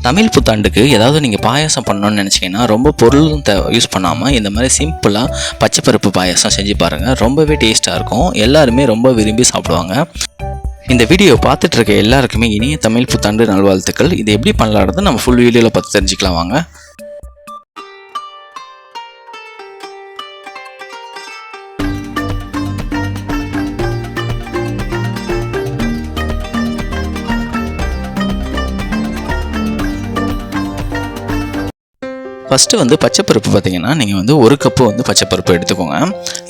தமிழ் புத்தாண்டுக்கு ஏதாவது நீங்கள் பாயாசம் பண்ணணும்னு நினச்சிங்கன்னா ரொம்ப பொருளும் யூஸ் பண்ணாமல் இந்த மாதிரி சிம்பிளாக பச்சைப்பருப்பு பாயாசம் செஞ்சு பாருங்கள். ரொம்பவே டேஸ்ட்டாக இருக்கும். எல்லாருமே ரொம்ப விரும்பி சாப்பிடுவாங்க. இந்த வீடியோ பார்த்துட்டு இருக்க எல்லாருக்குமே இனிய தமிழ் புத்தாண்டு நல்வாழ்த்துக்கள். இது எப்படி பண்ணலான்றது நம்ம ஃபுல் வீடியோவில் பார்த்து தெரிஞ்சுக்கலாம் வாங்க. ஃபஸ்ட்டு பச்சைப்பருப்பு பார்த்திங்கன்னா நீங்கள் ஒரு கப்பு பச்சைப்பருப்பு எடுத்துக்கோங்க.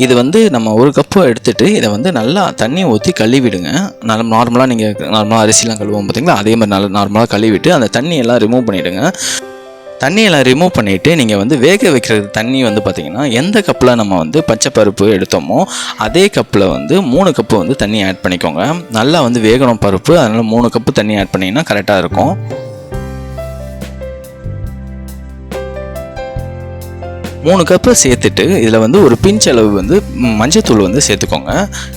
இது நம்ம ஒரு கப்பு எடுத்துகிட்டு இதை நல்லா தண்ணி ஊற்றி கழுவிடுங்க. நார்மலாக நீங்கள் நார்மலாக அரிசிலாம் கழுவோம் பார்த்திங்களா, அதே மாதிரி நல்லா நார்மலாக கழுவிட்டு அந்த தண்ணியெல்லாம் ரிமூவ் பண்ணிவிடுங்க. தண்ணியெல்லாம் ரிமூவ் பண்ணிவிட்டு நீங்கள் வேக வைக்கிறது தண்ணி பார்த்திங்கன்னா எந்த கப்பில் நம்ம பச்சைப்பருப்பு எடுத்தோமோ அதே கப்பில் 3 கப்பு தண்ணி ஆட் பண்ணிக்கோங்க. நல்லா வேகணும் பருப்பு, அதனால் 3 கப்பு தண்ணி ஆட் பண்ணிங்கன்னா கரெக்டாக இருக்கும். 3 கப்பு சேர்த்துட்டு இதில் ஒரு பிஞ்ச் அளவு மஞ்சத்தூள் சேர்த்துக்கோங்க.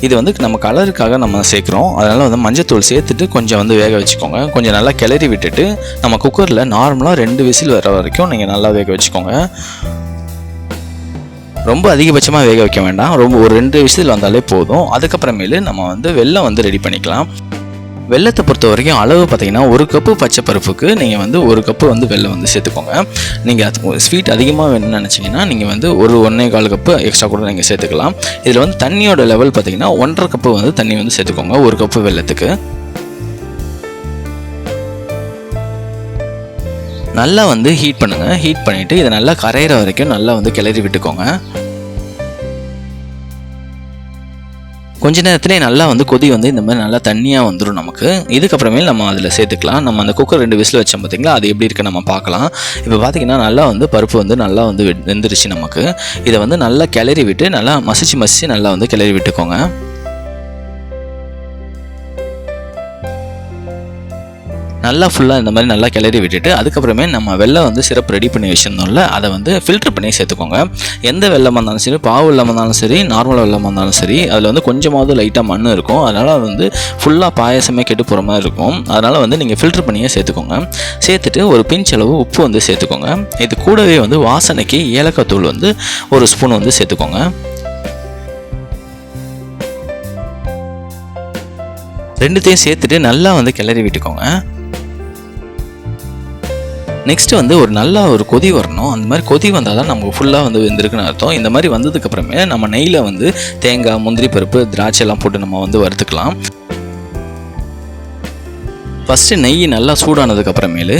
இது நம்ம கலருக்காக நம்ம சேர்க்குறோம். அதனால் மஞ்சத்தூள் சேர்த்துட்டு கொஞ்சம் வேக வச்சுக்கோங்க. கொஞ்சம் நல்லா கிளறி விட்டுட்டு நம்ம குக்கரில் நார்மலாக 2 விசில் வர வரைக்கும் நீங்கள் நல்லா வேக வச்சுக்கோங்க. ரொம்ப அதிகபட்சமாக வேக வைக்க வேண்டாம். ஒரு 2 விசில் வந்தாலே போதும். அதுக்கப்புறமேலு நம்ம வெல்லம் ரெடி பண்ணிக்கலாம். வெல்லத்தை பொறுத்த வரைக்கும் அளவு பார்த்திங்கன்னா 1 கப்பு பச்சை பருப்புக்கு நீங்கள் 1 கப்பு வெல்லம் சேர்த்துக்கோங்க. நீங்கள் ஸ்வீட் அதிகமாக வேணும்னு நினச்சிங்கன்னா நீங்கள் 1.25 கப்பு எக்ஸ்ட்ரா கூட நீங்கள் சேர்த்துக்கலாம். இதில் தண்ணியோட லெவல் பார்த்திங்கன்னா 1.5 கப்பு தண்ணி சேர்த்துக்கோங்க 1 கப்பு வெல்லத்துக்கு. நல்லா ஹீட் பண்ணுங்கள். ஹீட் பண்ணிவிட்டு இதை நல்லா கரையிற வரைக்கும் நல்லா கிளறி விட்டுக்கோங்க. கொஞ்ச நேரத்துலேயே நல்லா கொதி இந்த மாதிரி நல்லா தண்ணியாக வந்துடும் நமக்கு. இதுக்கப்புறமே நம்ம அதில் சேர்த்துக்கலாம். நம்ம அந்த குக்கர் 2 விசில் வச்சோம் பார்த்திங்களா, அது எப்படி இருக்குன்னு நம்ம பார்க்கலாம். இப்போ பார்த்திங்கன்னா நல்லா பருப்பு நல்லா வெந்துருச்சு நமக்கு. இதை நல்லா கிளறி விட்டு நல்லா மசிச்சு நல்லா கிளறி விட்டுக்கோங்க. நல்லா ஃபுல்லாக இந்த மாதிரி நல்லா கிளறி விட்டுட்டு அதுக்கப்புறமே நம்ம வெல்லம் சிரப் ரெடி பண்ணி வச்சுருந்தோம்ல, அதை ஃபில்ட்ரு பண்ணி சேர்த்துக்கோங்க. எந்த வெல்லமாக இருந்தாலும் சரி, பாவு வெல்லமாக இருந்தாலும் சரி, நார்மல் வெல்லமாக இருந்தாலும் சரி, அதில் கொஞ்சமாவது லைட்டாக மண் இருக்கும். அதனால் ஃபுல்லாக பாயசமே கெட்டு போகிற மாதிரி இருக்கும். அதனால் நீங்கள் ஃபில்ட்ரு பண்ணியே சேர்த்துக்கோங்க. சேர்த்துட்டு ஒரு பிஞ்ச் அளவு உப்பு சேர்த்துக்கோங்க. இது கூடவே வாசனைக்கு ஏலக்காய் தூள் 1 ஸ்பூன் சேர்த்துக்கோங்க. ரெண்டுத்தையும் சேர்த்துட்டு நல்லா கிளறி விட்டுக்கோங்க. நெக்ஸ்ட் ஒரு நல்ல கொதி வரணும். அந்த மாதிரி கொதி வந்தால் தான் நமக்கு ஃபுல்லாக வெந்திருக்குன்னு அர்த்தம். இந்த மாதிரி வந்ததுக்கப்புறமே நம்ம நெய்யில் தேங்காய், முந்திரி பருப்பு, திராட்சை எல்லாம் போட்டு நம்ம வறுத்துக்கலாம். ஃபஸ்ட்டு நெய் நல்லா சூடானதுக்கப்புறமேலு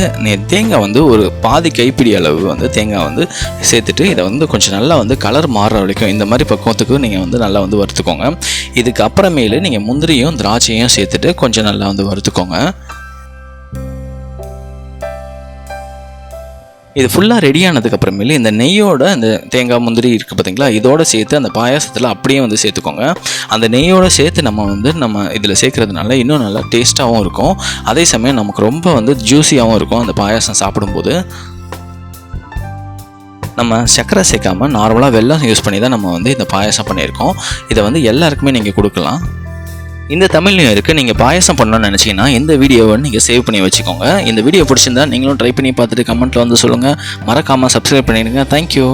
தேங்காய் ஒரு பாதி கைப்பிடி அளவு தேங்காய் சேர்த்துட்டு இதை கொஞ்சம் நல்லா கலர் மாறுற வரைக்கும் இந்த மாதிரி பக்குவத்துக்கு நீங்கள் நல்லா வறுத்துக்கோங்க. இதுக்கு அப்புறமேலு நீங்கள் முந்திரியும் திராட்சையும் சேர்த்துட்டு கொஞ்சம் நல்லா வறுத்துக்கோங்க. இது ஃபுல்லாக ரெடி ஆனதுக்கப்புறமேலு இந்த நெய்யோட இந்த தேங்காய் முந்திரி இருக்குது பார்த்திங்களா, இதோடு சேர்த்து அந்த பாயாசத்தில் அப்படியே சேர்த்துக்கோங்க. அந்த நெய்யோடு சேர்த்து நம்ம இதில் சேர்க்குறதுனால இன்னும் நல்லா டேஸ்ட்டாகவும் இருக்கும். அதே சமயம் நமக்கு ரொம்ப ஜூஸியாகவும் இருக்கும் அந்த பாயாசம் சாப்பிடும்போது. நம்ம சர்க்கரை சேர்க்காமல் நார்மலாக வெல்லம் யூஸ் பண்ணி தான் நம்ம இந்த பாயாசம் பண்ணியிருக்கோம். இதை எல்லாருக்குமே நீங்கள் கொடுக்கலாம். இந்த தமிழ் நியூ இயருக்கு நீங்கள் பாயாசம் பண்ணணும்னு நினச்சிங்கன்னா இந்த வீடியோவை நீங்கள் சேவ் பண்ணி வச்சுக்கோங்க. இந்த வீடியோ பிடிச்சிருந்தா நீங்களும் ட்ரை பண்ணி பார்த்துட்டு கமெண்ட்டில் சொல்லுங்கள். மறக்காமல் சப்ஸ்கிரைப் பண்ணிடுங்க. தேங்க்யூ.